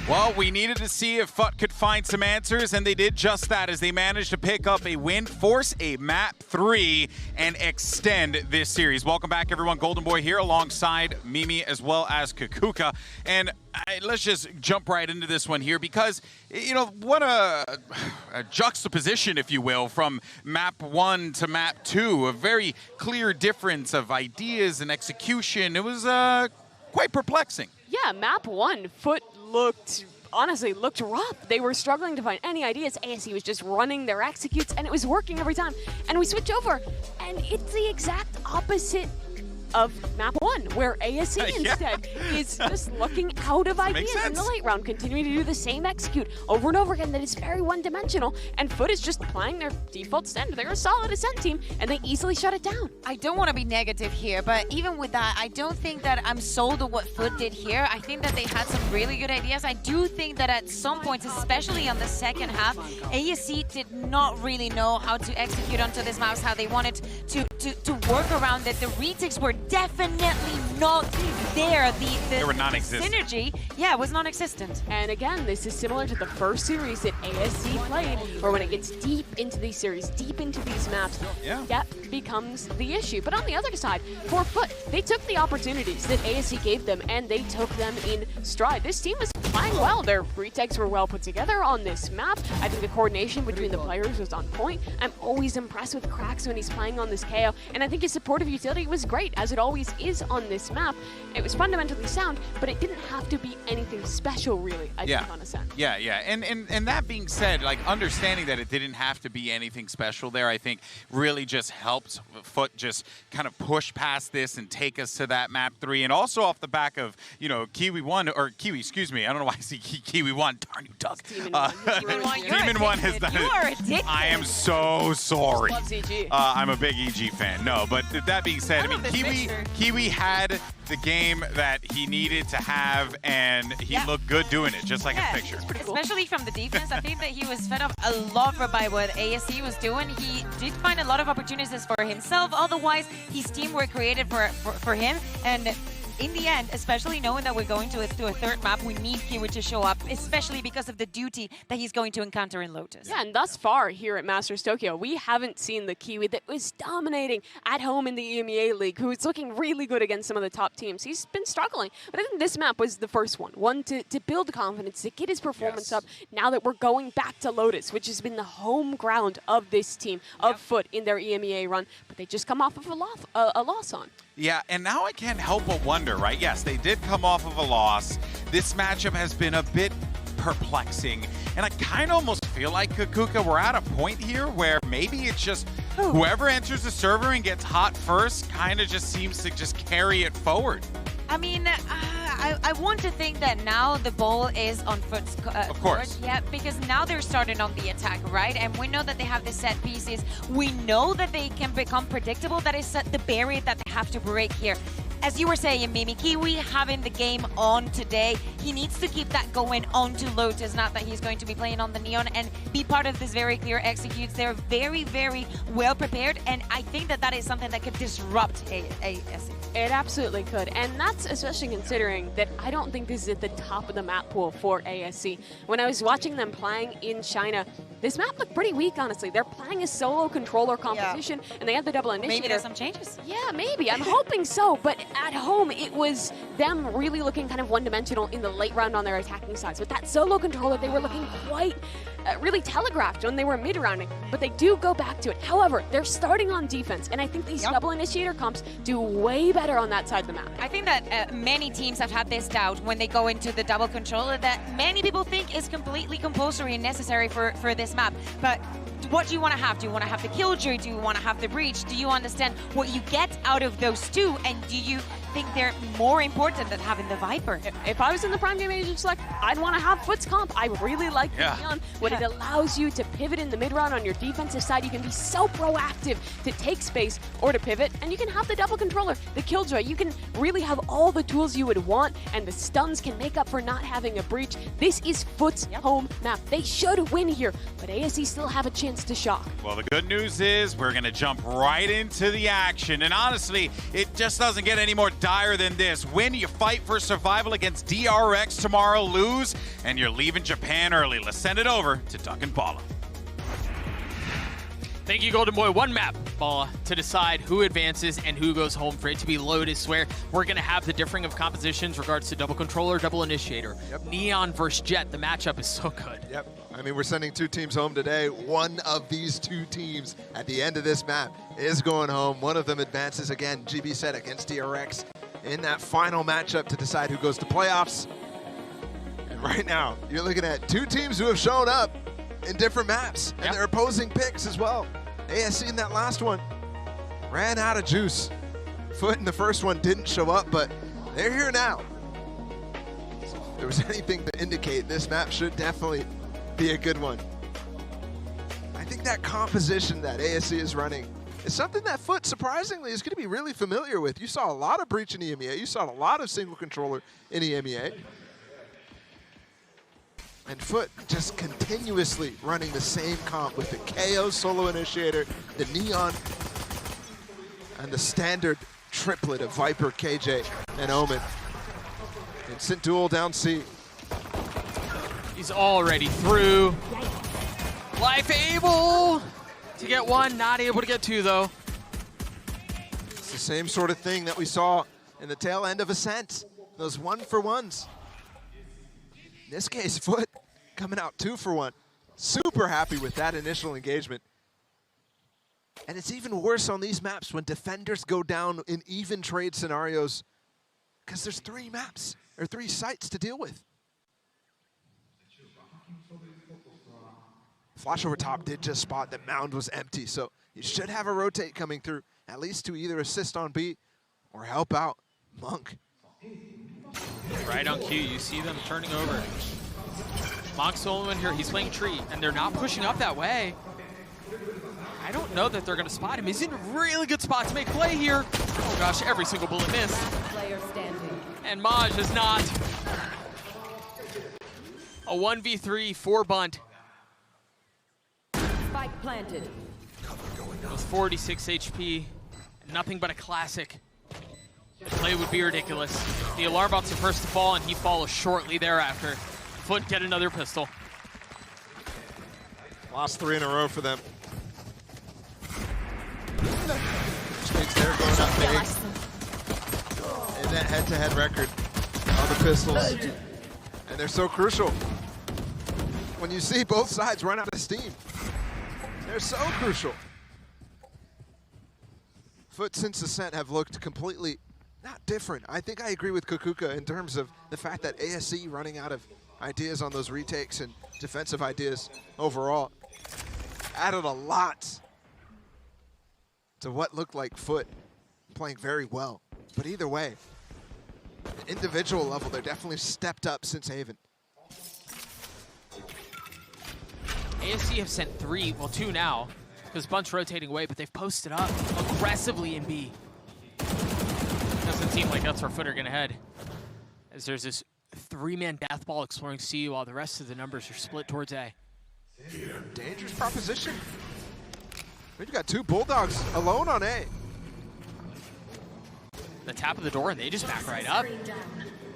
Well, we needed to see if FUT could find some answers, and they did just that as they managed to pick up a win, force a map 3, and extend this series. Welcome back, everyone. Golden Boy here alongside Mimi as well as Kakuka. And let's just jump right into this one here because, you know, what a juxtaposition, if you will, from map 1 to map 2. A very clear difference of ideas and execution. It was quite perplexing. Yeah, map 1, FUT honestly looked rough. They were struggling to find any ideas. ASE was just running their executes, and it was working every time. And we switch over, and it's the exact opposite of map 1, where ASE instead is just looking out of ideas in the late round, continuing to do the same execute over and over again that is very one-dimensional, and FUT is just playing their default standard. They're a solid Ascent team, and they easily shut it down. I don't want to be negative here, but even with that, I don't think that I'm sold on what FUT did here. I think that they had some really good ideas. I do think that at some points, especially on the second half, ASE did not really know how to execute onto this mouse, how they wanted to work around it. The retakes were definitely not there. They were non-existent. Synergy, yeah, was non-existent. And again, this is similar to the first series that ASE played, where when it gets deep into these series, deep into these maps, depth becomes the issue. But on the other side, for FUT, they took the opportunities that ASE gave them, and they took them in stride. This team was playing well. Their retakes were well put together on this map. I think the coordination between the players was on point. I'm always impressed with Krax when he's playing on this KO, and I think his supportive utility was great, as it always is on this map. It was fundamentally sound, but it didn't have to be anything special, really, I think, on Ascent. Yeah. And that being said, like, understanding that it didn't have to be anything special there, I think really just helped FUT just kind of push past this and take us to that map 3. And also off the back of, you know, Kiwi 1, or Kiwi, excuse me, I don't know why I see Kiwi 1, darn you, Doug. Demon 1 has done it. You are addicted. I am so sorry. Loves EG. I'm a big EG fan. No, but that being said, I mean, Kiwi had the game that he needed to have, and he looked good doing it, just like his picture. Especially from the defense. I think that he was fed up a lot by what ASE was doing. He did find a lot of opportunities for himself. Otherwise, his team were created for him. And in the end, especially knowing that we're going to a third map, we need Kiwi to show up, especially because of the duty that he's going to encounter in Lotus. Yeah, and thus far here at Masters Tokyo, we haven't seen the Kiwi that was dominating at home in the EMEA League, who's looking really good against some of the top teams. He's been struggling, but I think this map was the first one to build confidence, to get his performance up, now that we're going back to Lotus, which has been the home ground of this team, of FUT in their EMEA run, but they just come off of a loss on. Yeah, and now I can't help but wonder, right? Yes, they did come off of a loss. This matchup has been a bit perplexing, and I kind of almost feel like, Kakuka, we're at a point here where maybe it's just whoever enters the server and gets hot first kind of just seems to just carry it forward. I mean, I want to think that now the ball is on FUT's of course. court. Yeah, because now they're starting on the attack, right? And we know that they have the set pieces. We know that they can become predictable. That is the barrier that they have to break here. As you were saying, Mimi, Kiwi having the game on today, he needs to keep that going on to Lotus, not that he's going to be playing on the Neon, and be part of this very clear executes. They're very, very well prepared, and I think that that is something that could disrupt ASE. It absolutely could, and that's especially considering that I don't think this is at the top of the map pool for ASE. When I was watching them playing in China, this map looked pretty weak, honestly. They're playing a solo controller composition, and they have the double initiator. Maybe there's some changes. Yeah, maybe. I'm hoping so, but at home, it was them really looking kind of one-dimensional in the late round on their attacking sides. With that solo controller, they were looking quite really telegraphed when they were mid-rounding, but they do go back to it. However, they're starting on defense, and I think these double initiator comps do way better on that side of the map. I think that many teams have had this doubt when they go into the double controller that many people think is completely compulsory and necessary for this map. But what do you want to have? Do you want to have the Killjoy? Do you want to have the Breach? Do you understand what you get out of those two? And do you think they're more important than having the Viper? If I was in the Prime Game Agent Select, I'd want to have FUT's comp. I really like the Neon. What it allows you to pivot in the mid-round on your defensive side. You can be so proactive to take space or to pivot, and you can have the double controller, the Killjoy. You can really have all the tools you would want, and the stuns can make up for not having a Breach. This is FUT's home map. They should win here, but ASE still have a chance to shock. Well, the good news is we're going to jump right into the action, and honestly, it just doesn't get any more dire than this. Win, you fight for survival against DRX tomorrow. Lose, and you're leaving Japan early. Let's send it over to Duncan Bala. Thank you, Golden Boy. One map, Bala, to decide who advances and who goes home, for it to be Lotus, where we're going to have the differing of compositions regards to double controller, double initiator. Yep. Neon versus Jet, the matchup is so good. Yep. I mean, we're sending 2 teams home today. One of these 2 teams at the end of this map is going home. One of them advances again, GB said, against DRX in that final matchup to decide who goes to playoffs. And right now, you're looking at 2 teams who have shown up in different maps, and their opposing picks as well. ASE in that last one ran out of juice. FUT in the first one didn't show up, but they're here now. So if there was anything to indicate, this map should definitely be a good one. I think that composition that ASE is running is something that FUT surprisingly is going to be really familiar with. You saw a lot of breach in EMEA. You saw a lot of single controller in EMEA. And FUT just continuously running the same comp with the KO solo initiator, the Neon, and the standard triplet of Viper, KJ, and Omen. Instant duel down C. He's already through. Life able to get 1, not able to get 2 though. It's the same sort of thing that we saw in the tail end of Ascent. Those 1-for-1s. In this case, FUT coming out 2-for-1. Super happy with that initial engagement. And it's even worse on these maps when defenders go down in even trade scenarios, because there's 3 maps, or 3 sites to deal with. Flash over top did just spot that Mound was empty, so you should have a rotate coming through, at least to either assist on B or help out Monk. Right on cue, you see them turning over. Monk Solomon here, he's playing tree, and they're not pushing up that way. I don't know that they're gonna spot him. He's in a really good spot to make play here. Oh gosh, every single bullet missed. Player standing. And Maj is not. A 1v3 4 bunt. Spike planted. With 46 HP, nothing but a classic. The play would be ridiculous. The alarm bots are first to fall, and he follows shortly thereafter. FUT get another pistol. Lost 3 in a row for them. Snakes there going up big. In that head-to-head record on the pistols. And they're so crucial. When you see both sides run out of steam, they're so crucial. FUT since Ascent have looked completely not different. I think I agree with Kukuka in terms of the fact that ASE running out of ideas on those retakes and defensive ideas overall added a lot to what looked like FUT playing very well. But either way, at the individual level, they're definitely stepped up since Haven. ASE have sent 3, well 2 now, because Bunt's rotating away, but they've posted up aggressively in B. Doesn't seem like that's where FUT are gonna head, as there's this 3-man death ball exploring C while the rest of the numbers are split towards A. Dangerous proposition. We've got 2 Bulldogs alone on A. The tap of the door, and they just back right up.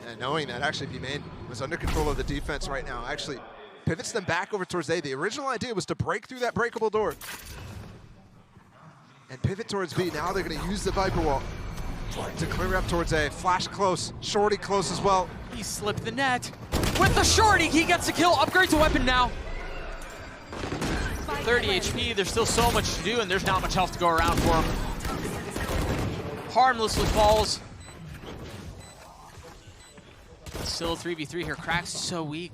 And knowing that actually B-Main was under control of the defense right now, actually pivots them back over towards A. The original idea was to break through that breakable door and pivot towards B. Now they're going to use the Viper wall to clear up towards A. Flash close, Shorty close as well. He slipped the net. With the Shorty, he gets the kill, upgrades a weapon now. 30 HP, there's still so much to do, and there's not much health to go around for him. Harmless with balls. Still a 3v3 here, Cracks is so weak.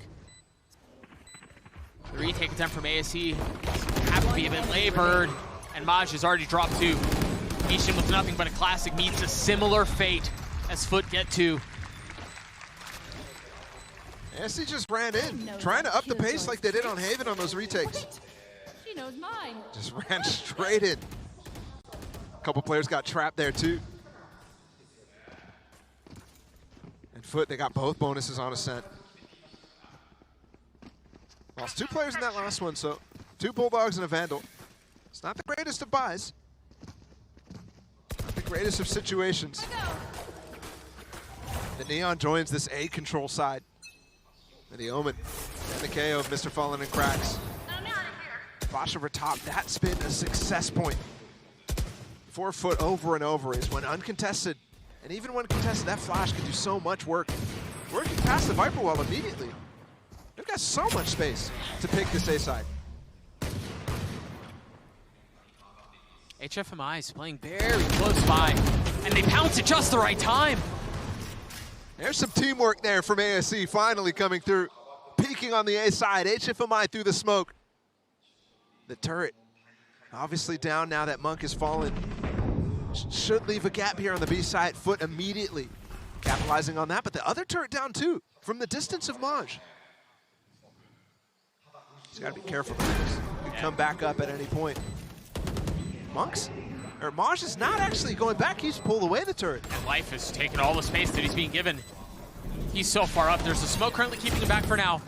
The retake attempt from ASE have to be a bit labored, and Maj has already dropped 2. Mishin with nothing but a classic meets a similar fate as FUT get 2. ASE just ran in, trying to up the pace like they did on Haven on those retakes. She knows mine. Just ran straight in. A couple players got trapped there too. And FUT, they got both bonuses on Ascent. Lost 2 players in that last one, so 2 Bulldogs and a Vandal. It's not the greatest of buys. Not the greatest of situations. The Neon joins this A control side. And the Omen and the KO of Mr. Fallen and Cracks. Flash over top, that's been a success point. 4 foot over and over is when uncontested, and even when contested, that flash can do so much work. Working past the Viper Wall immediately. They've got so much space to pick this A side. HFMI is playing very close by, and they pounce at just the right time. There's some teamwork there from ASE finally coming through. Peeking on the A side, HFMI through the smoke. The turret obviously down now that Monk has fallen. Should leave a gap here on the B side. FUT immediately capitalizing on that, but the other turret down too from the distance of Maj. He's got to be careful with this. He could come back up at any point. Maj is not actually going back. He's pulled away the turret. And Life is taking all the space that he's being given. He's so far up. There's a smoke currently keeping him back for now.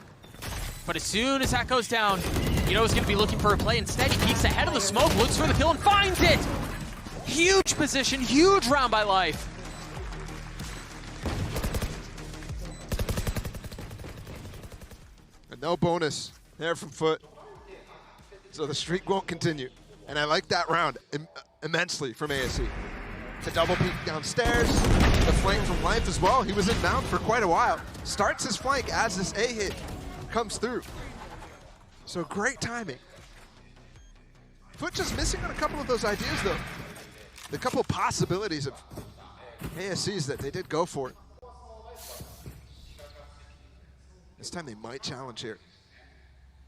But as soon as that goes down, you know he's going to be looking for a play. Instead, he peeks ahead of the smoke, looks for the kill, and finds it! Huge position, huge round by Life. And no bonus there from FUT. So the streak won't continue. And I like that round immensely from ASE. The double peek downstairs, the flank from Life as well. He was in mount for quite a while. Starts his flank as this A hit comes through. So great timing. FUT just missing on a couple of those ideas though. The couple of possibilities of ASEs that they did go for. This time they might challenge here.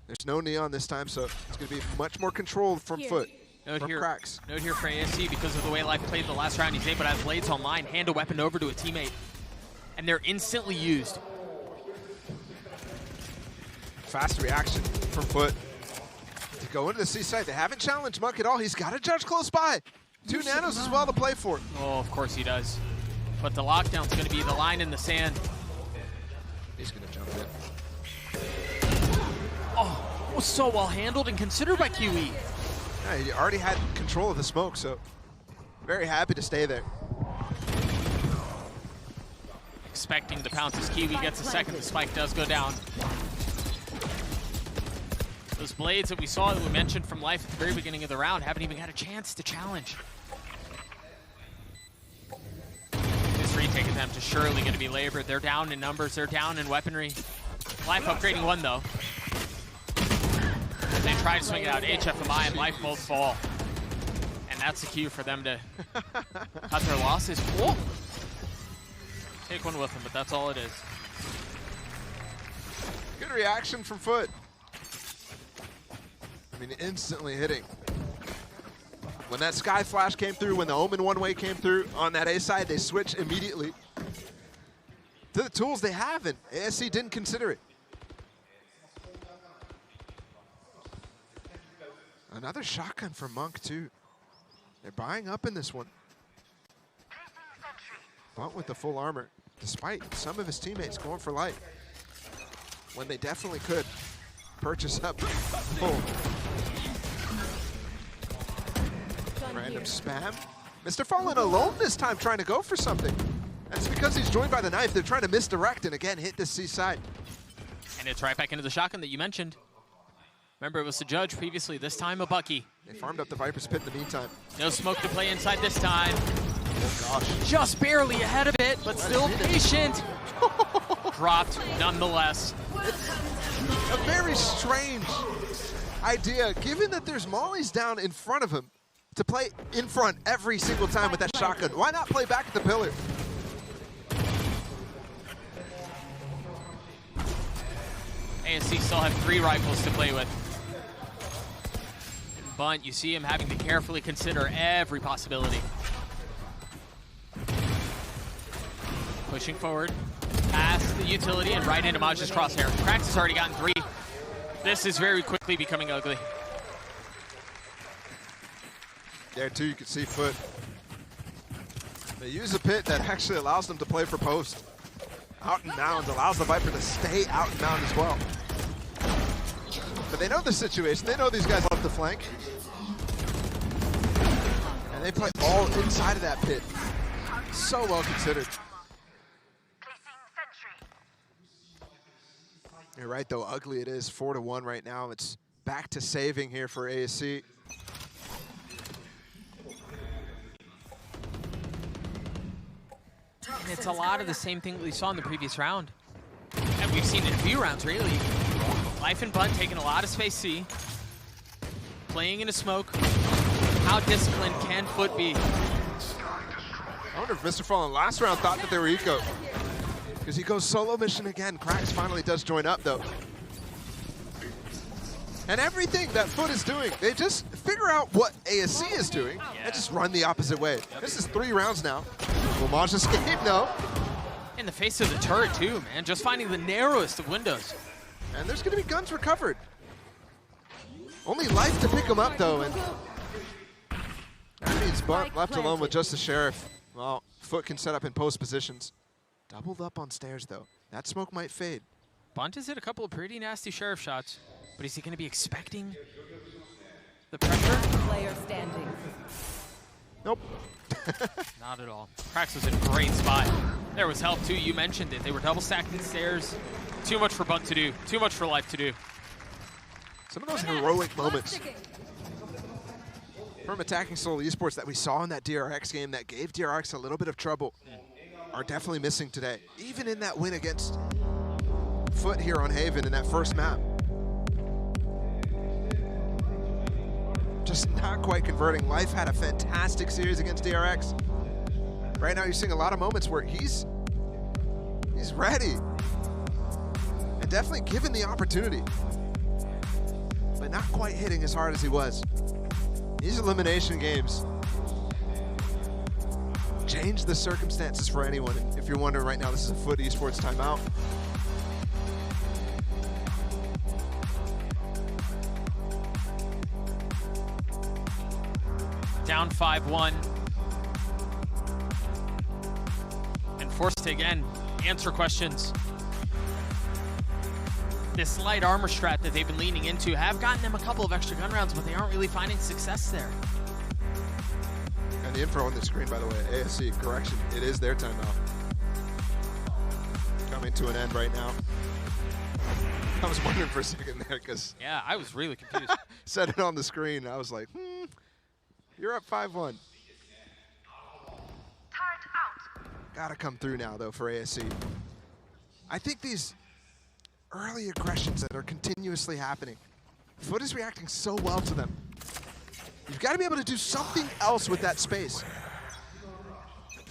There's no Neon this time, so it's going to be much more controlled from FUT. Note from here, Cracks. Note here for ASE, because of the way Life played the last round, he's able to have blades online, hand a weapon over to a teammate, and they're instantly used. Fast reaction from FUT to go into the C side. They haven't challenged Monk at all. He's got a judge close by. 2 nanos as well to play for. Oh, of course he does. But the lockdown's going to be the line in the sand. He's going to jump in. Oh, was so well handled and considered by QE. Yeah, he already had control of the smoke, so very happy to stay there. Expecting the pounce as Kiwi gets a second. The spike does go down. Those blades that we saw that we mentioned from Life at the very beginning of the round haven't even had a chance to challenge. This retake attempt is surely going to be labored. They're down in numbers, they're down in weaponry. Life upgrading 1 though. They try to swing it out. HFMI and Life both fall. And that's the cue for them to cut their losses. Whoa. Take one with them, but that's all it is. Good reaction from FUT. I mean, instantly hitting. When that Sky Flash came through, when the Omen one-way came through on that A side, they switched immediately to the tools they have, and ASE didn't consider it. Another shotgun from Monk, too. They're buying up in this one. But with the full armor, despite some of his teammates going for light, when they definitely could purchase up full. Random spam. Mr. Fallen alone this time trying to go for something. And it's because he's joined by the knife. They're trying to misdirect and again hit the C side. And it's right back into the shotgun that you mentioned. Remember, it was the Judge previously, this time a Bucky. They farmed up the Viper's Pit in the meantime. No smoke to play inside this time. Oh gosh. Just barely ahead of it, but still patient. Dropped nonetheless. It's a very strange idea, given that there's mollies down in front of him, to play in front every single time with that shotgun. Why not play back at the pillar? ASE still have 3 rifles to play with. Bunt, you see him having to carefully consider every possibility. Pushing forward, past the utility and right into Maj's crosshair. Cracks has already gotten 3. This is very quickly becoming ugly. There too, you can see FUT. They use a pit that actually allows them to play for post. Out and mound, allows the Viper to stay out and mound as well. But they know the situation, they know these guys love the flank. And they play all inside of that pit. So well considered. You're right, though. Ugly it is. 4-1 right now. It's back to saving here for ASE. And it's a lot of the same thing that we saw in the previous round. And we've seen in a few rounds, really. Life and Bunt taking a lot of space C. Playing in a smoke. How disciplined can FUT be? I wonder if Mr. Fallen last round thought that they were eco. Because he goes solo mission again. Krax finally does join up, though. And everything that FUT is doing, they just figure out what ASE is doing and just run the opposite way. This is 3 rounds now. Will Maj escape? No. In the face of the turret, too, man. Just finding the narrowest of windows. And there's going to be guns recovered. Only Life to pick him up, though. And that means Bunt left alone with just the Sheriff. Well, FUT can set up in post positions. Doubled up on stairs, though. That smoke might fade. Bunt has hit a couple of pretty nasty Sheriff shots. But is he going to be expecting the pressure? Player standing. Nope. Not at all. Krax was in a great spot. There was help, too. You mentioned it. They were double stacking stairs. Too much for Bunt to do. Too much for Life to do. Some of those heroic moments from attacking Seoul Esports that we saw in that DRX game that gave DRX a little bit of trouble are definitely missing today. Even in that win against FUT here on Haven in that first map. Just not quite converting. Life had a fantastic series against DRX. Right now you're seeing a lot of moments where he's ready and definitely given the opportunity, but not quite hitting as hard as he was. These elimination games change the circumstances for anyone. And if you're wondering right now, this is a FUT Esports timeout. Down 5-1. And forced to, again, answer questions. This light armor strat that they've been leaning into have gotten them a couple of extra gun rounds, but they aren't really finding success there. And the info on the screen, by the way, ASE, correction, it is their timeout. Coming to an end right now. I was wondering for a second there, because... Yeah, I was really confused. Said it on the screen, I was like, you're up 5-1. Gotta come through now, though, for ASE. I think these early aggressions that are continuously happening, FUT is reacting so well to them. You've got to be able to do something else with that space.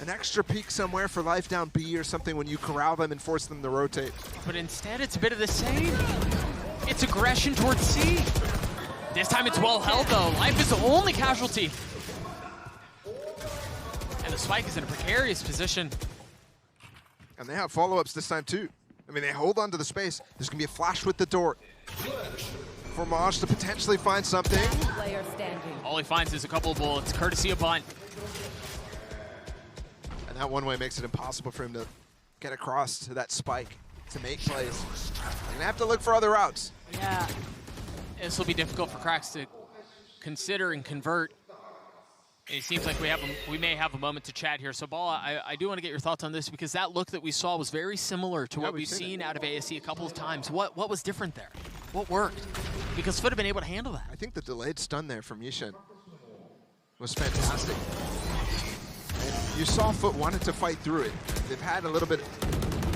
An extra peek somewhere for Life down B or something when you corral them and force them to rotate. But instead, it's a bit of the same. It's aggression towards C. This time it's well held, though. Life is the only casualty. And the Spike is in a precarious position. And they have follow-ups this time, too. I mean, they hold on to the space. There's going to be a flash with the door for Maj to potentially find something. Player standing. All he finds is a couple of bullets, courtesy of Bunt. And that one way makes it impossible for him to get across to that Spike to make plays. They're going to have to look for other routes. Yeah. This will be difficult for Krax to consider and convert. It seems like we may have a moment to chat here. So, Ball, I do want to get your thoughts on this, because that look that we saw was very similar to what we've seen out of ASE a couple of times. What was different there? What worked? Because FUT have been able to handle that. I think the delayed stun there from Yishen was fantastic. And you saw FUT wanted to fight through it. They've had a little bit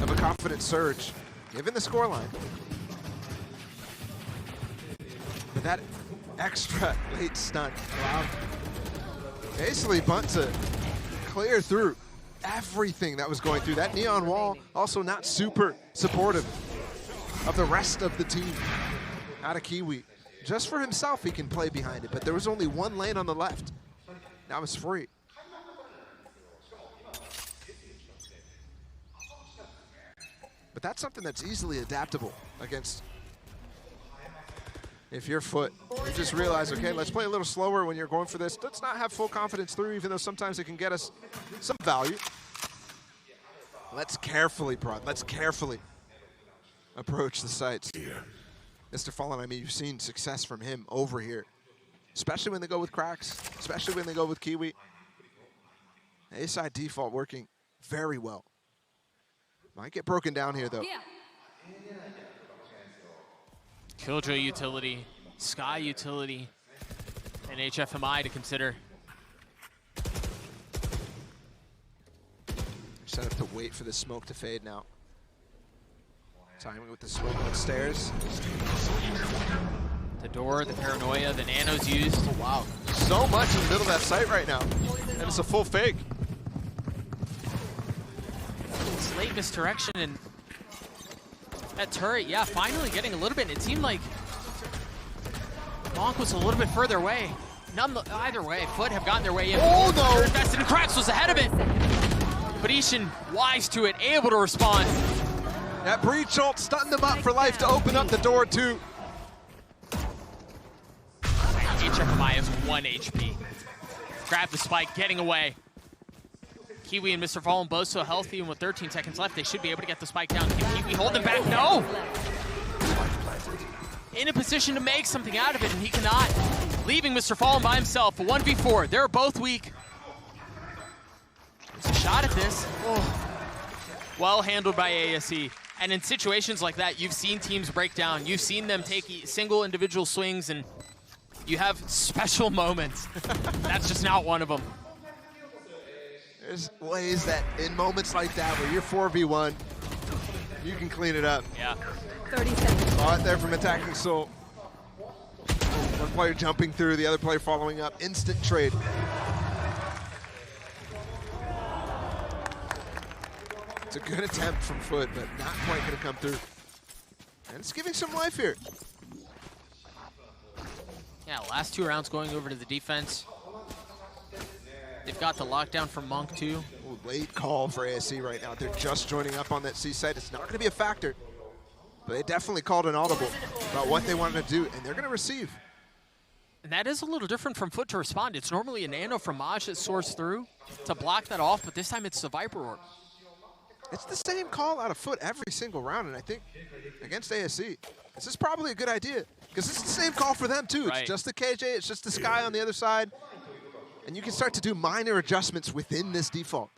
of a confident surge, given the scoreline. But that extra late stun allowed basically Bunt to clear through everything that was going through. That neon wall also not super supportive of the rest of the team out of Kiwi. Just for himself, he can play behind it, but there was only one lane on the left. That was free. But that's something that's easily adaptable against. If you're FUT, you just realize, okay, let's play a little slower when you're going for this. Let's not have full confidence through, even though sometimes it can get us some value. Let's carefully prod. Let's carefully approach the sites. Mr. Fallen, I mean, you've seen success from him over here, especially when they go with Krax, especially when they go with Kiwi. A-side default working very well. Might get broken down here, though. Killjoy utility, Sky utility, and HFMI to consider. Just have to wait for the smoke to fade now. Timing with the smoke upstairs. The door, the paranoia, the nano's used. Oh, wow. So much in the middle of that site right now. And it's a full fake. It's late misdirection, and that turret, yeah, finally getting a little bit. It seemed like Monk was a little bit further away. Either way, FUT have gotten their way in. Oh, no! Invested in Cracks was ahead of it. But Ishin, wise to it, able to respond. That breach ult stunned them up for life to open up the door too. HFMI has 1 HP. Grab the spike, getting away. Kiwi and Mr. Fallen both so healthy, and with 13 seconds left, they should be able to get the spike down. Can Kiwi hold them back? No! In a position to make something out of it, and he cannot. Leaving Mr. Fallen by himself, a 1v4. They're both weak. There's a shot at this. Oh. Well handled by ASE. And in situations like that, you've seen teams break down. You've seen them take single individual swings, and you have special moments. That's just not one of them. There's ways that in moments like that where you're 4v1, you can clean it up. Yeah. 30 seconds. Saw it there from Attacking Soul. One player jumping through, the other player following up. Instant trade. It's a good attempt from FUT, but not quite going to come through. And it's giving some life here. Yeah, last 2 rounds going over to the defense. They've got the lockdown from Monk too. Ooh, late call for ASE right now. They're just joining up on that C site. It's not going to be a factor, but they definitely called an audible about what they wanted to do, and they're going to receive. And that is a little different from FUT to respond. It's normally a nano from Maj that soars through to block that off, but this time it's the Viper Orb. It's the same call out of FUT every single round, and I think against ASE, this is probably a good idea, because it's the same call for them too. Right. It's just the KJ, it's just the Sky on the other side, and you can start to do minor adjustments within this default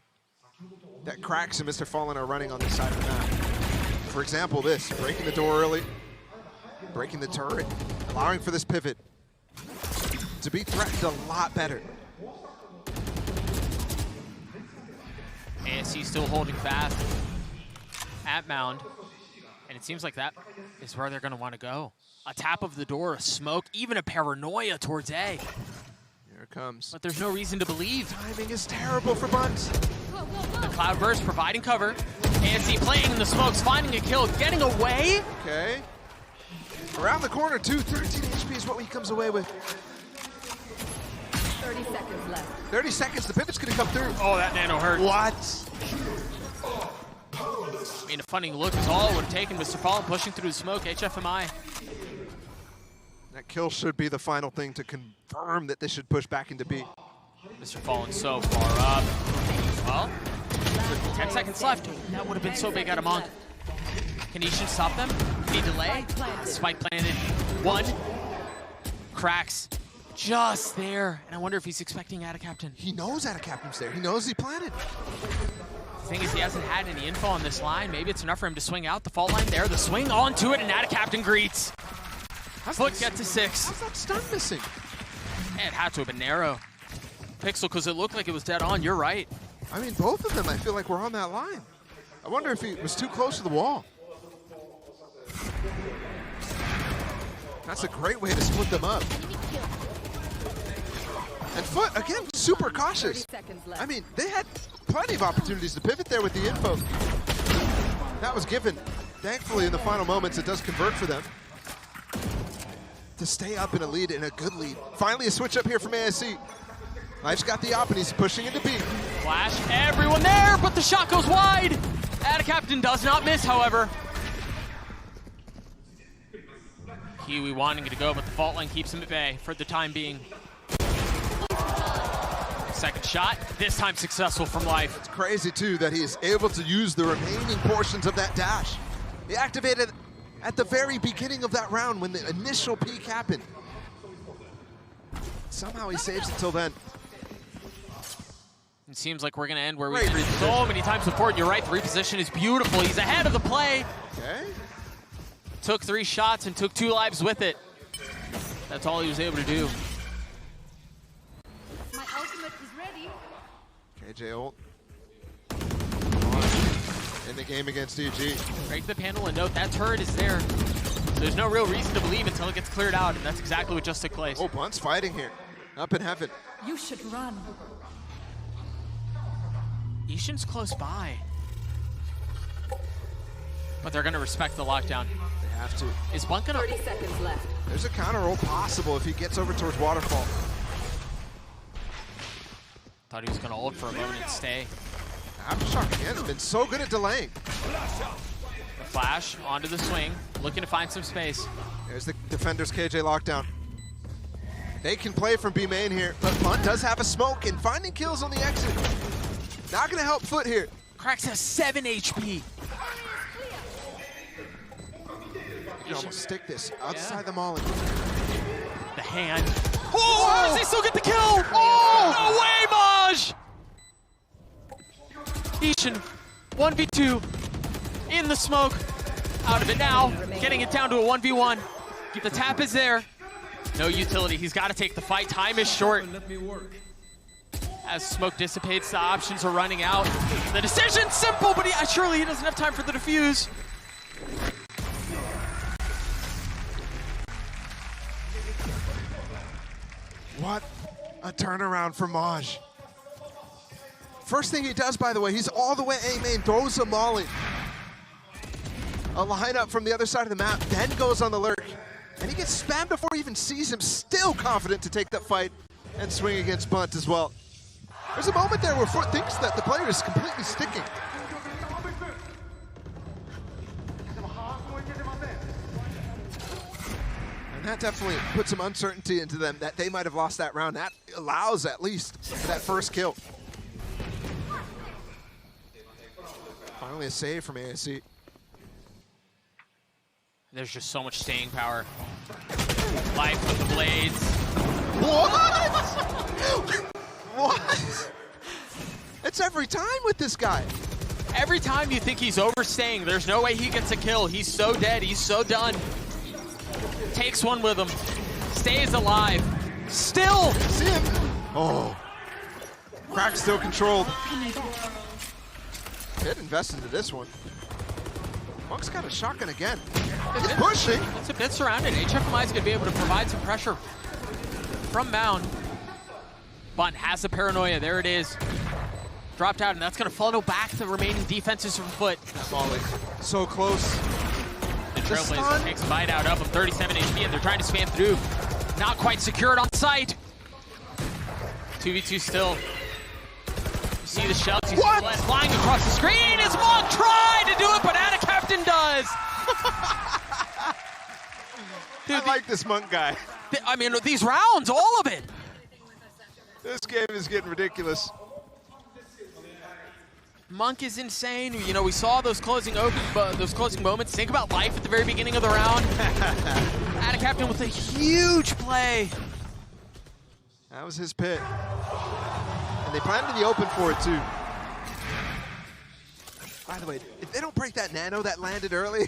that Cracks and Mr. Fallen are running on this side of the map. For example, this, breaking the door early, breaking the turret, allowing for this pivot to be threatened a lot better. ASE still holding fast at Mound, and it seems like that is where they're going to want to go. A tap of the door, a smoke, even a paranoia towards A. Here it comes. But there's no reason to believe. Timing is terrible for Buns. The Cloudburst providing cover. ASE playing in the smokes, finding a kill, getting away. Okay. Around the corner too, 13 HP is what he comes away with. 30 seconds left. 30 seconds, the pivot's gonna come through. Oh, that nano hurt. What? I mean, a funny look is all it would have taken. Mr. Fallen pushing through the smoke, HFMI. That kill should be the final thing to confirm that they should push back into B. Mr. Fallen so far up. Well, 10 seconds left. That would have been so big out of Monk. Can Ishin stop them? Can he delay? Spike planted. 1. Cracks. Just there. And I wonder if he's expecting Ada Captain. He knows Ada Captain's there. He knows he planted. The thing is, he hasn't had any info on this line. Maybe it's enough for him to swing out the fault line there. The swing onto it, and Ada Captain greets. FUT get to 6. How's that stun missing? It had to have been narrow. Pixel, because it looked like it was dead on. You're right. I mean, both of them, I feel like, were on that line. I wonder if he was too close to the wall. That's a great way to split them up. And FUT, again, super cautious. 30 seconds left. I mean, they had plenty of opportunities to pivot there with the info. That was given. Thankfully, in the final moments, it does convert for them to stay up in a lead, in a good lead. Finally, a switch up here from ASE. Life's got the op, and he's pushing into B. Flash, everyone there, but the shot goes wide. Ada Captain does not miss, however. Kiwi wanting it to go, but the fault line keeps him at bay for the time being. Second shot, this time successful from Life. It's crazy, too, that he is able to use the remaining portions of that dash. He activated at the very beginning of that round when the initial peak happened. Somehow he saves it till then. It seems like we're going to end where we've been so many times before. You're right, the reposition is beautiful. He's ahead of the play. Okay. took 3 shots and took 2 lives with it. That's all he was able to do. My ultimate is ready. KJ ult. In the game against EG. Break the panel and note that turret is there. There's no real reason to believe until it gets cleared out, and that's exactly what just took place. Oh, Bunt's fighting here. Up in heaven. You should run. Ishin's close by. But they're going to respect the lockdown. They have to. Is Bunt going to... 30 seconds left. There's a counter ult possible if he gets over towards Waterfall. Thought he was going to ult for a moment and stay. Aftershock again has been so good at delaying. The flash onto the swing, looking to find some space. There's the defender's KJ lockdown. They can play from B main here, but Bunt does have a smoke and finding kills on the exit. Not gonna help Foot here. Cracks has 7 HP. You can almost stick this outside the molly. The hand. Oh, how does he still get the kill? Oh, no way, Maj! Ishin, 1v2, in the smoke, out of it now, getting it down to a 1v1. The tap is there. No utility, he's got to take the fight. Time is short. As smoke dissipates, the options are running out. The decision's simple, but surely he doesn't have time for the defuse. What a turnaround for Maj. First thing he does, by the way, he's all the way A main, throws a molly. A lineup from the other side of the map, then goes on the lurk. And he gets spammed before he even sees him, still confident to take that fight and swing against Bunt as well. There's a moment there where Foot thinks that the player is completely sticking. And that definitely puts some uncertainty into them that they might have lost that round. That allows at least for that first kill. Finally a save from ASE. There's just so much staying power. Life with the blades. What? What? It's every time with this guy. Every time you think he's overstaying, there's no way he gets a kill. He's so dead, he's so done. Takes one with him, stays alive. Still! See him? Oh. Crack still controlled. Did invest into this one. Monk's got a shotgun again. He's pushing. It's a bit surrounded. HFMI is going to be able to provide some pressure from Mound. Bunt has the paranoia. There it is. Dropped out, and that's going to funnel back the remaining defenses from Foot. Molly. So close. The Trailblazer takes a bite out of him. 37 HP, and they're trying to spam through. Not quite secured on site. 2v2 still. You see the shells. He's flying across the screen. As Monk tried to do it, but Anna Captain does. Dude, I like this Monk guy. I mean, these rounds, all of it. This game is getting ridiculous. Monk is insane. You know, we saw those closing moments. Think about life at the very beginning of the round. Anna Captain with a huge play. That was his pit. And they planted the open for it, too. By the way, if they don't break that nano that landed early,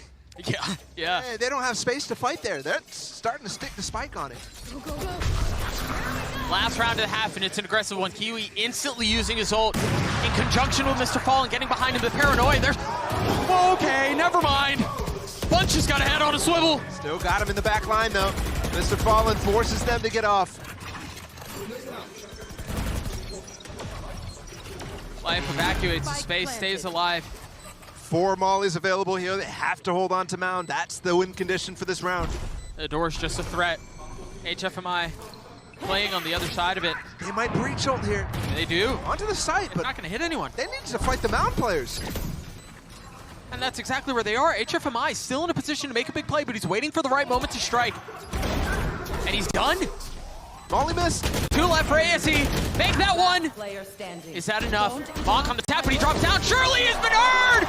yeah. They don't have space to fight there. They're starting to stick the spike on it. Go, go, go. Last round of the half, and it's an aggressive one. Kiwi instantly using his ult in conjunction with Mr. Fallen, getting behind him. The paranoia. There's okay, never mind. Bunch has got a head on a swivel. Still got him in the back line, though. Mr. Fallen forces them to get off. Life evacuates, space stays alive. 4 mollies available here. They have to hold on to Mound. That's the win condition for this round. The door's just a threat. HFMI playing on the other side of it. They might breach ult here. They do. Onto the site, They're but not going to hit anyone. they need to fight the Mound players. And that's exactly where they are. HFMI still in a position to make a big play, but he's waiting for the right moment to strike. And he's done. Molly missed. 2 left for ASE. Make that one. Player standing. Is that enough? Monk on the tap, but he drops down. Surely has been earned!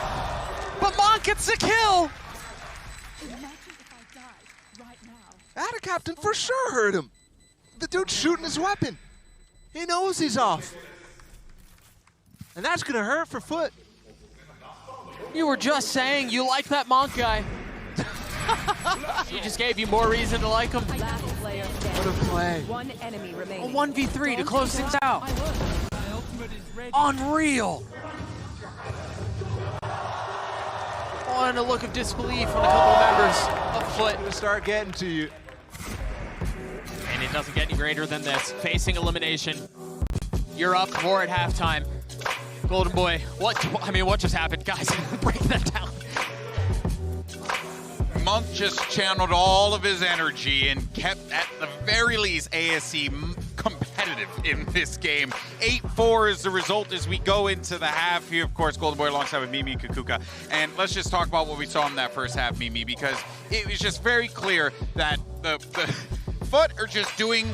But Monk gets the kill. Imagine if I died right now. Ada Captain for sure hurt him. The dude's shooting his weapon. He knows he's off. And that's going to hurt for Foot. You were just saying you like that Monk guy. He just gave you more reason to like him. Last player What a play. One enemy A remaining. 1v3 to close things out. Unreal. Oh, and a look of disbelief on a couple of members of FUT. Gonna start getting to you. And it doesn't get any greater than this. Facing elimination. You're up 4 at halftime. Golden Boy, what just happened? Guys, break that down. Monk just channeled all of his energy and kept, at the very least, ASE competitive in this game. 8-4 is the result as we go into the half here. Of course, Golden Boy alongside with Mimi and Kukuka. And let's just talk about what we saw in that first half, Mimi, because it was just very clear that the FUT are just doing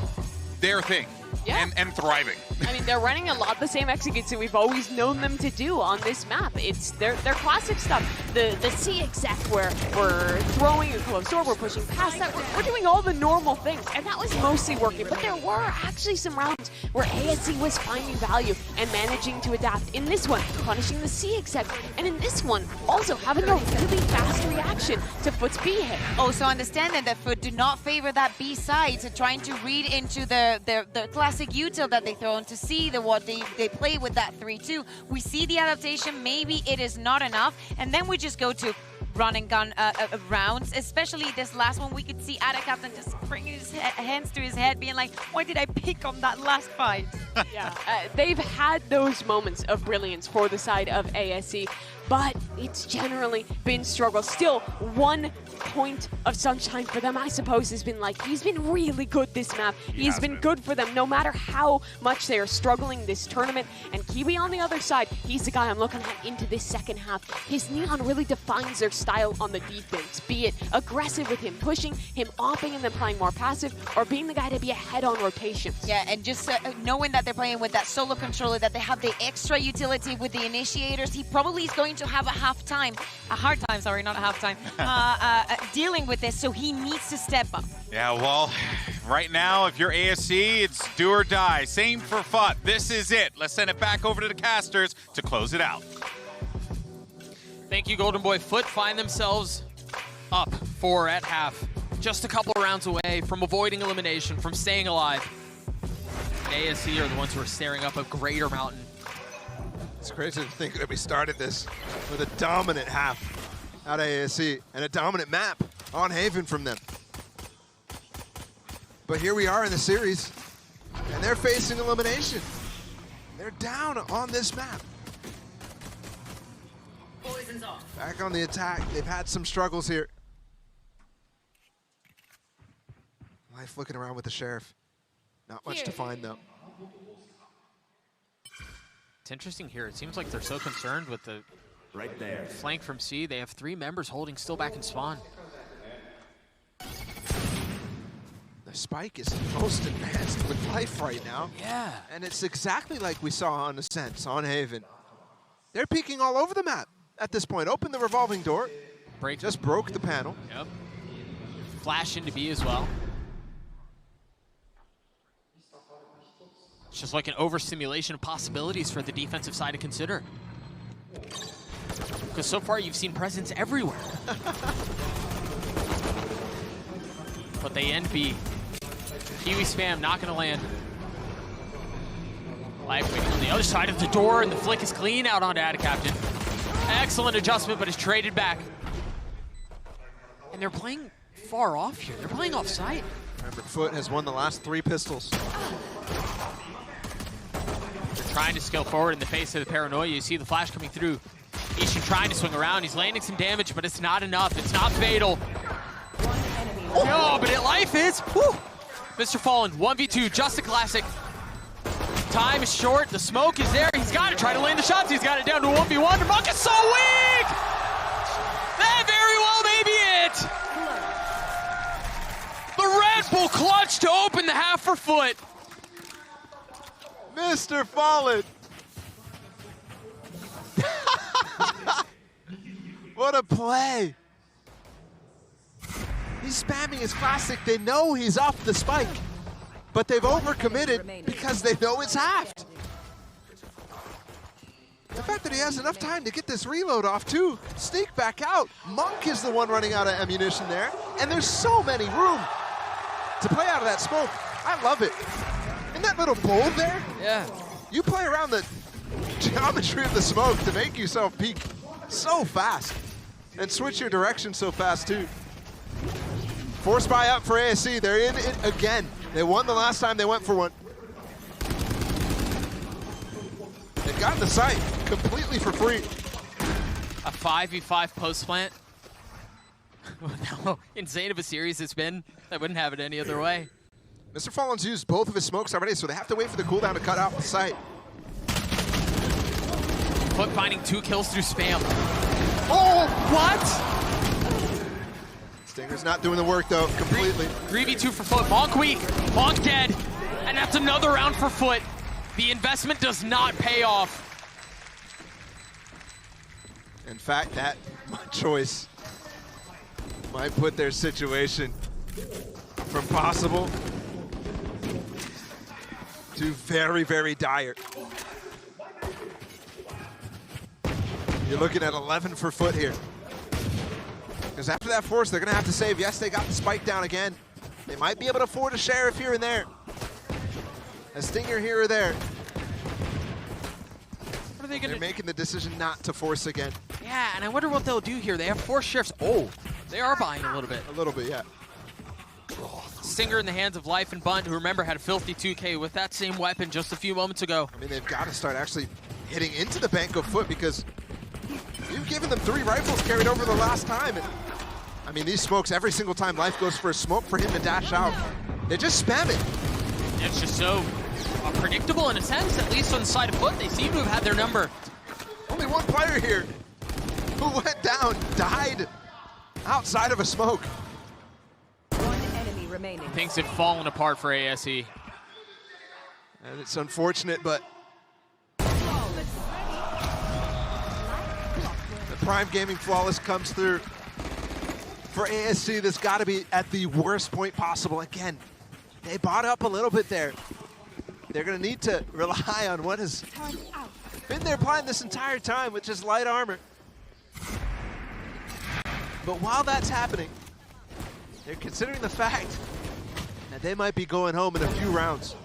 their thing. Yeah. And thriving. I mean, they're running a lot of the same executes that we've always known them to do on this map. It's their classic stuff. The C exec where we're throwing a close door, we're pushing past that, we're doing all the normal things, and that was mostly working. But there were actually some rounds where ASE was finding value and managing to adapt. In this one, punishing the C exec, and in this one, also having a really fast reaction to FUT's B hit. Also understanding that FUT do not favor that B side, so trying to read into the classic util that they throw and to see what they play with that 3-2. We see the adaptation, maybe it is not enough, and then we just go to run and gun rounds, especially this last one. We could see Ada Captain just bringing his hands to his head, being like, why did I pick on that last fight? Yeah, they've had those moments of brilliance for the side of ASE, but it's generally been struggle. Still, 1 point of sunshine for them, I suppose, has been like, he's been really good this map. He's been good for them no matter how much they are struggling this tournament. And Kiwi on the other side, he's the guy I'm looking at into this second half. His neon really defines their style on the defense, be it aggressive with him pushing, him offing and then playing more passive, or being the guy to be ahead on rotations. Yeah, and just knowing that they're playing with that solo controller, that they have the extra utility with the initiators, he probably is going to have a hard time, sorry, not a half time, dealing with this, so he needs to step up. Yeah, well, right now, if you're ASE, it's do or die. Same for FUT. This is it. Let's send it back over to the casters to close it out. Thank you, Golden Boy. FUT find themselves up 4 at half. Just a couple of rounds away from avoiding elimination, from staying alive. And ASE are the ones who are staring up a greater mountain. It's crazy to think that we started this with a dominant half out of ASE and a dominant map on Haven from them. But here we are in the series, and they're facing elimination. They're down on this map. Back on the attack. They've had some struggles here. Life looking around with the Sheriff. Not much to find, though. It's interesting here. It seems like they're so concerned with the flank from C. They have 3 members holding still back in spawn. The Spike is most advanced with Life right now. Yeah. And it's exactly like we saw on Ascent, on Haven. They're peeking all over the map at this point. Open the revolving door. Just broke the panel. Yep. Flash into B as well. It's just like an overstimulation of possibilities for the defensive side to consider. Because so far you've seen presence everywhere. But they end B. Kiwi spam not gonna land. Life waiting on the other side of the door, and the flick is clean out onto Ada Captain. Excellent adjustment, but is traded back. And they're playing far off here. They're playing off site. Remember, FUT has won the last 3 pistols. They're trying to scale forward in the face of the paranoia. You see the flash coming through. Ishin trying to swing around. He's landing some damage, but it's not enough. It's not fatal. Oh, but Life is. Whew. Mr. Fallen, 1v2, just a classic. Time is short. The smoke is there. He's got to try to land the shots. He's got it down to 1v1. The Monk is so weak! That very well may be it. The Red Bull clutch to open the half for FUT. Mr. Fallen. What a play. He's spamming his classic. They know he's off the spike, but they've overcommitted because they know it's halved. The fact that he has enough time to get this reload off too, sneak back out. Monk is the one running out of ammunition there, and there's so many room to play out of that smoke. I love it. In that little bowl there, Yeah. you play around the geometry of the smoke to make yourself peek so fast and switch your direction so fast too. Force buy up for ASE. They're in it again. They won the last time they went for one. They've gotten the site completely for free. A 5v5 post plant. How insane of a series it's been. I wouldn't have it any other way. Mr. Fallen's used both of his smokes already, so they have to wait for the cooldown to cut out the site. FUT finding 2 kills through spam. Oh! What? Stinger's not doing the work though, completely. 3v2 for FUT. Monk weak. Monk dead. And that's another round for FUT. The investment does not pay off. In fact, that choice might put their situation from possible to very, very dire. You're looking at 11 for FUT here. Because after that force, they're going to have to save. Yes, they got the spike down again. They might be able to afford a sheriff here and there. A stinger here or there. What are they going to do? They're making the decision not to force again. Yeah, and I wonder what they'll do here. They have 4 sheriffs. Oh, they are buying a little bit. A little bit, yeah. Stinger in the hands of Life and Bund, who remember had a filthy 2K with that same weapon just a few moments ago. I mean, they've got to start actually hitting into the bank of FUT because you've given them 3 rifles carried over the last time. And, I mean, these smokes, every single time Life goes for a smoke for him to dash out, they just spam it. It's just so predictable in a sense, at least on the side of FUT. They seem to have had their number. Only one player here who went down, died outside of a smoke. One enemy remaining. Things have fallen apart for ASE. And it's unfortunate, but the Prime Gaming Flawless comes through. For ASE, this got to be at the worst point possible. Again, they bought up a little bit there. They're going to need to rely on what has been their plan this entire time, which is light armor. But while that's happening, they're considering the fact that they might be going home in a few rounds.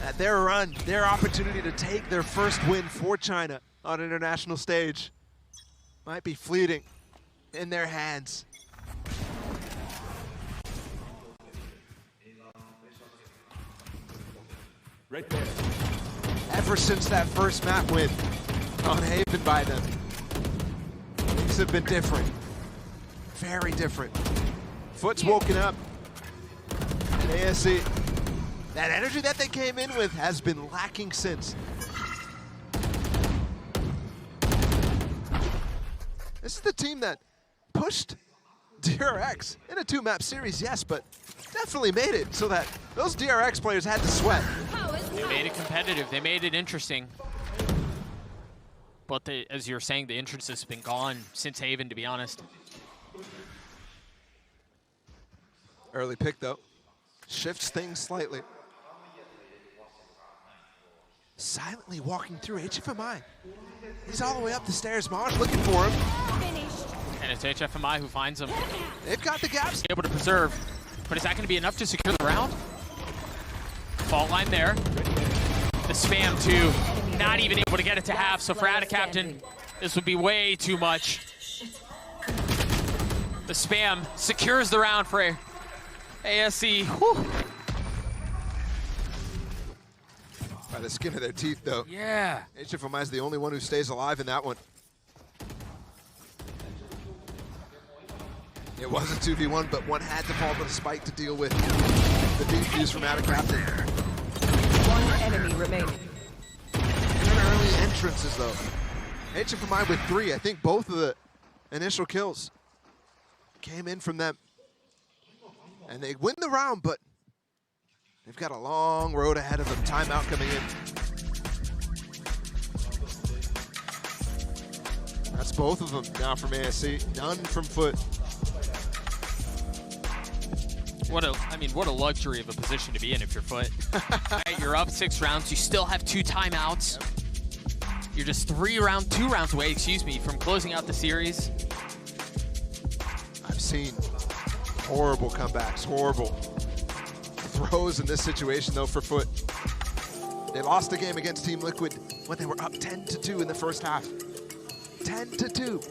That their run, their opportunity to take their first win for China on an international stage might be fleeting in their hands. Right there. Ever since that first map win on Haven by them, things have been different. Very different. FUT's woken up. And ASE, that energy that they came in with has been lacking since. This is the team that pushed DRX in a 2-map series, yes, but definitely made it so that those DRX players had to sweat. They made it competitive. They made it interesting. But as you're saying, the interest has been gone since Haven, to be honest. Early pick, though. Shifts things slightly. Silently walking through HFMI. He's all the way up the stairs. Maj looking for him. And it's HFMI who finds him. They've got the gaps. Able to preserve. But is that going to be enough to secure the round? Fault line there. The spam too. Not even able to get it to half. So for Ada Captain, this would be way too much. The spam secures the round for ASE. Whew. By the skin of their teeth, though. Yeah. HFMI is the only one who stays alive in that one. It was a 2v1, but one had to fall to the spike to deal with the defuse from Ada Captain. One enemy remaining. Good early entrances, though. HFMI with 3. I think both of the initial kills came in from them. And they win the round, but they've got a long road ahead of them. Timeout coming in. That's both of them now from ASE. None from FUT. What a luxury of a position to be in if you're FUT. Right, you're up 6 rounds. You still have 2 timeouts. You're just 2 rounds away, excuse me, from closing out the series. I've seen horrible comebacks, horrible throws in this situation though for FUT. They lost the game against Team Liquid when they were up 10-2 in the first half. 10-2.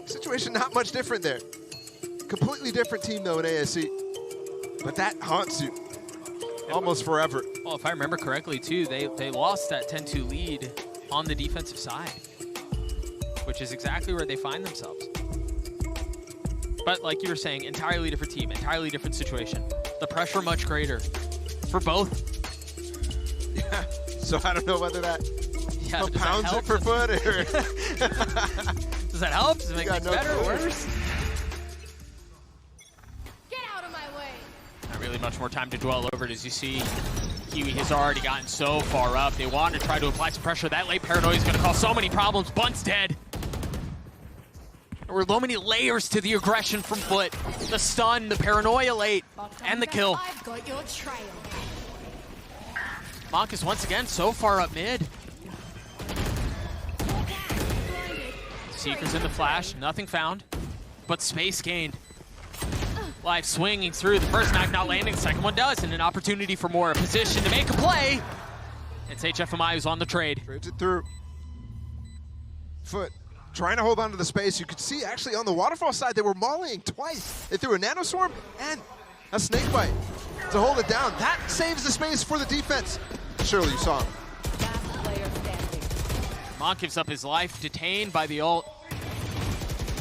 Situation not much different there. Completely different team though in ASE. But that haunts you almost forever. Well, if I remember correctly too, they lost that 10-2 lead on the defensive side, which is exactly where they find themselves. But like you were saying, entirely different team, entirely different situation. The pressure much greater for both. Yeah, so I don't know whether that pounds it for FUT or... Does that help? Does it make it better or worse? Get out of my way. Not really much more time to dwell over it. As you see, Kiwi has already gotten so far up. They want to try to apply some pressure. That late paranoia is going to cause so many problems. Bunt's dead. There were so many layers to the aggression from FUT. The stun, the paranoia late, and the kill. I've got your trail. Monk is once again so far up mid. Seeker's in the flash, nothing found, but space gained. Life swinging through, the first knife not landing, the second one does, and an opportunity for more, a position to make a play. It's HFMI who's on the trade. Trades it through. FUT trying to hold on to the space. You could see actually on the waterfall side, they were mollying twice. They threw a nanoswarm and a snake bite to hold it down. That saves the space for the defense. Surely you saw him. Monk gives up his life, detained by the ult.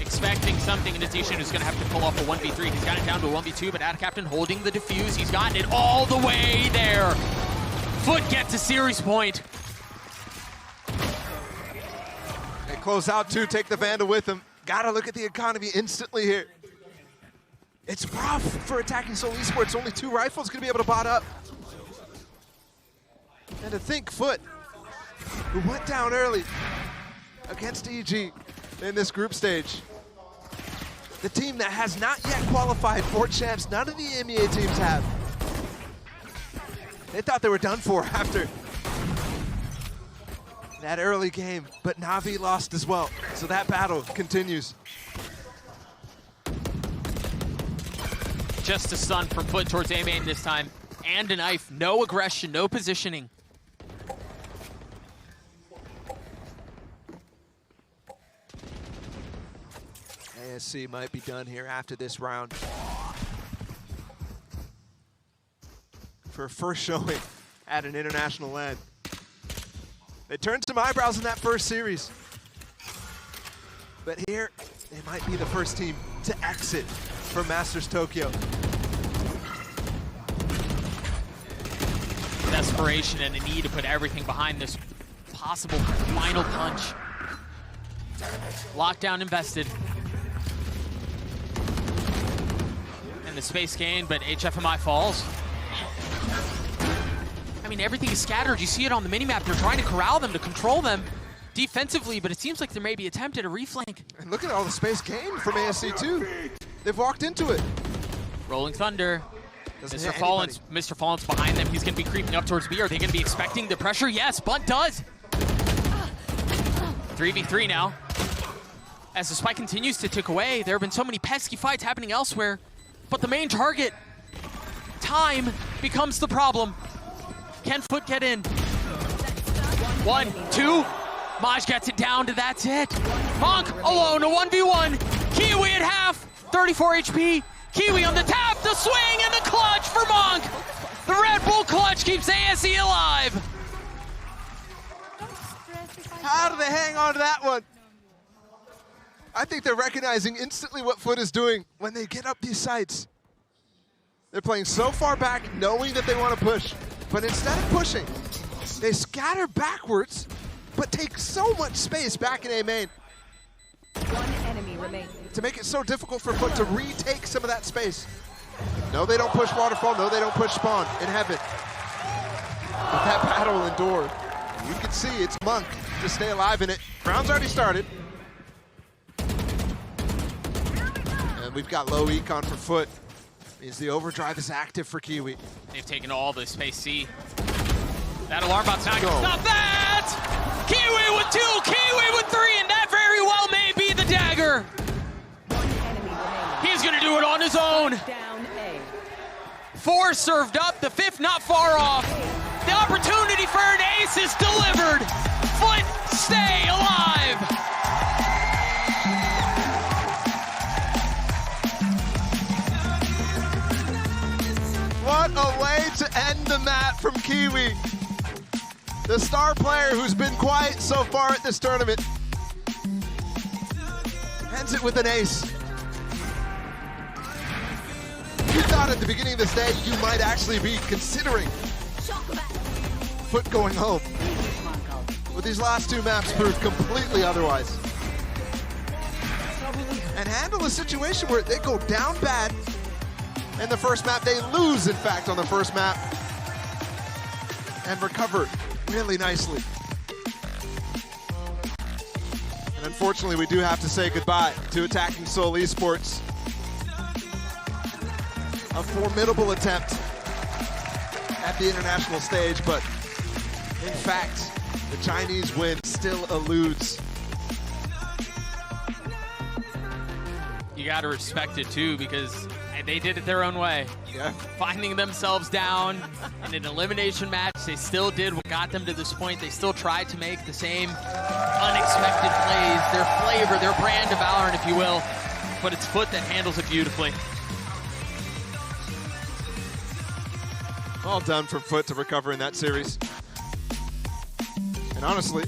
Expecting something, and Natishan is going to have to pull off a 1v3. He's got it down to a 1v2, but Ad Captain holding the defuse. He's gotten it all the way there. FUT gets a series point. They close out too, take the Vandal with them. Gotta look at the economy instantly here. It's rough for attacking Seoul Esports. Only 2 rifles gonna be able to bot up. And to think FUT, who went down early against EG in this group stage, the team that has not yet qualified for champs, none of the MEA teams have. They thought they were done for after that early game, but Na'Vi lost as well. So that battle continues. Just a stun from FUT towards A-Main this time, and a knife. No aggression, no positioning. ASE might be done here after this round. For a first showing at an international LAN. They turned some eyebrows in that first series. But here, they might be the first team to exit from Masters Tokyo. Desperation and a need to put everything behind this possible final punch. Lockdown invested. And the space gain, but HFMI falls. I mean, everything is scattered. You see it on the minimap. They're trying to corral them, to control them defensively, but it seems like there may be attempt at a reflank. And look at all the space gained from ASE too. They've walked into it. Rolling Thunder. Doesn't Mr. Fallen's behind them. He's going to be creeping up towards B. Are they going to be expecting the pressure? Yes, Bunt does. 3v3 now. As the spike continues to tick away, there have been so many pesky fights happening elsewhere, but the main target, time, becomes the problem. Can FUT get in? 1, 2. Maj gets it down to that's it. Monk alone, a 1v1. Kiwi at half, 34 HP. Kiwi on the tap, the swing, and the clutch for Monk. The Red Bull clutch keeps ASE alive. How do they hang on to that one? I think they're recognizing instantly what FUT is doing when they get up these sites. They're playing so far back, knowing that they want to push. But instead of pushing, they scatter backwards, but take so much space back in A main. One enemy remains. To make it so difficult for FUT to retake some of that space. No, they don't push Waterfall. No, they don't push Spawn in Heaven. But that battle endured. You can see it's Monk to stay alive in it. Round's already started. And we've got low econ for FUT. Means the overdrive is active for Kiwi. They've taken all the space C. That alarm bot's not bad! that. Kiwi with 2, Kiwi with 3, and that very well may be the dagger. He's gonna do it on his own. Down A. 4 served up, the 5th not far off. The opportunity for an ace is delivered. FUT, stay alive. What a way to end the map from Kiwi. The star player who's been quiet so far at this tournament ends it with an ace. You thought at the beginning of this day you might actually be considering FUT going home. But these last 2 maps proved completely otherwise. And handle a situation where they go down bad in the first map. They lose, in fact, on the first map. And recover really nicely. And unfortunately, we do have to say goodbye to Attacking Soul Esports. A formidable attempt at the international stage, but in fact, the Chinese win still eludes. You gotta respect it too, because they did it their own way. Yeah. Finding themselves down in an elimination match, they still did what got them to this point. They still tried to make the same unexpected plays, their flavor, their brand of Valorant, if you will, but it's FUT that handles it beautifully. Well done from FUT to recover in that series. And honestly,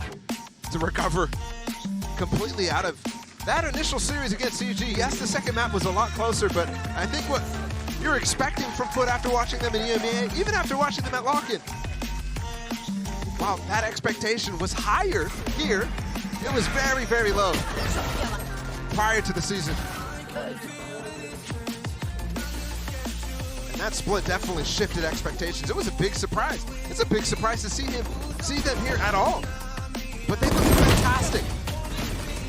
to recover completely out of that initial series against CG. Yes, the second map was a lot closer, but I think what you're expecting from FUT after watching them in EMEA, even after watching them at Lock-In, wow, that expectation was higher here. It was very, very low prior to the season. And that split definitely shifted expectations. It was a big surprise. It's a big surprise to see them here at all. But they look fantastic.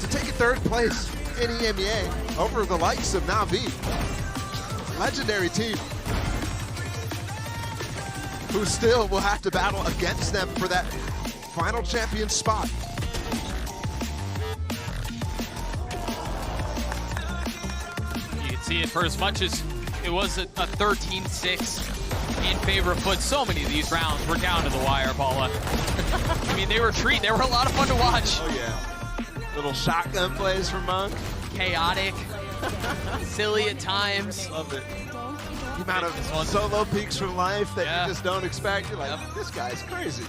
To take a 3rd place in EMEA over the likes of Na'Vi. Legendary team. Who still will have to battle against them for that final champion spot. You can see it for as much as it was a 13-6 in favor of FUT. So many of these rounds were down to the wire, Paula. I mean, they were a lot of fun to watch. Oh yeah. Little shotgun plays from Monk. Chaotic, silly at times. Love it. The amount of solo peaks from life that you just don't expect. You're like, this guy's crazy.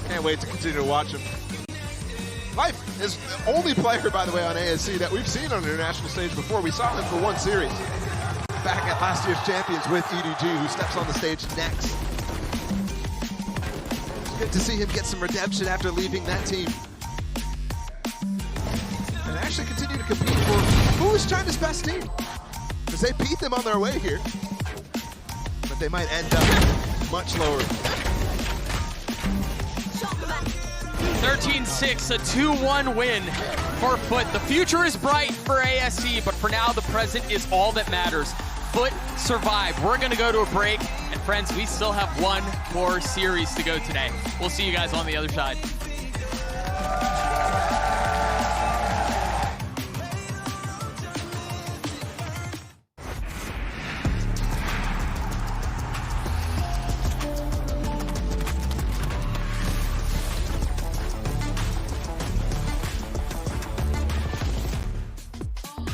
Can't wait to continue to watch him. Life is the only player, by the way, on ASE that we've seen on an international stage before. We saw him for 1 series back at last year's Champions with EDG, who steps on the stage next. It's good to see him get some redemption after leaving that team. And actually continue to compete for who is China's best team. Because they beat them on their way here. But they might end up much lower. 13-6, a 2-1 win for FUT. The future is bright for ASE, but for now, the present is all that matters. FUT survived. We're going to go to a break. And friends, we still have 1 more series to go today. We'll see you guys on the other side.